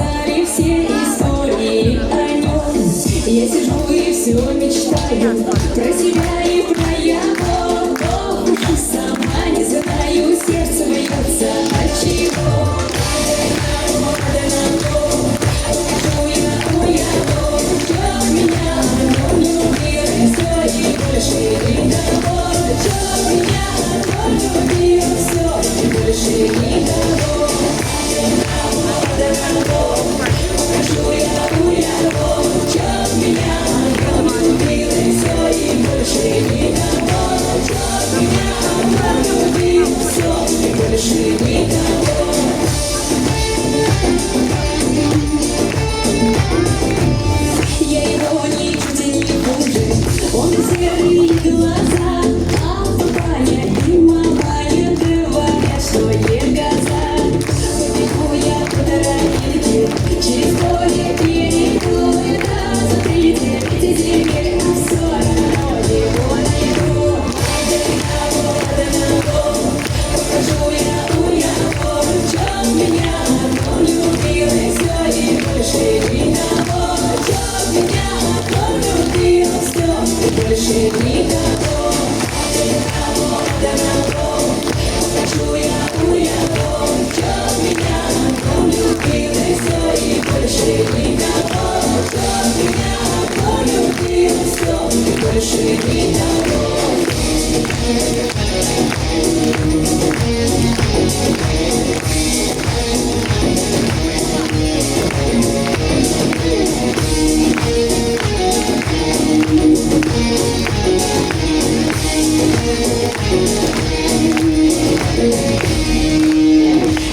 рассказали все истории о нем. Я сижу и все мечтаю про себя и про его. Ох, сама не знаю, сердце бьется от чего.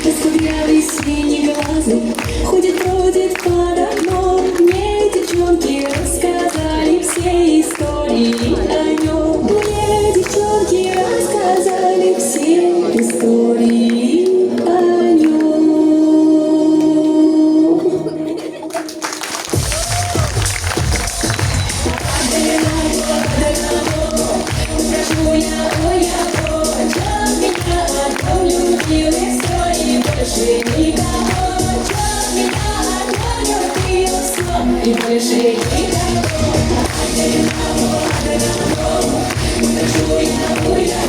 Раскудрявый синий глазы ходит, бродит под окном. Мне девчонки рассказали все истории о нем. Мне девчонки рассказали все истории о нем. Прошу я, ой, я, чем меня одну любил, и все, и больше никого. Чем меня одну любил, все, и больше никого. Прошу я, ой, я,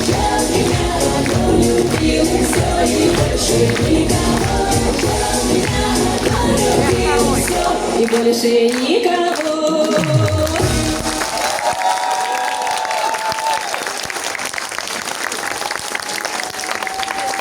чем меня одну любил, и все, и больше никого. Чем меня одну любил, все, и больше никого.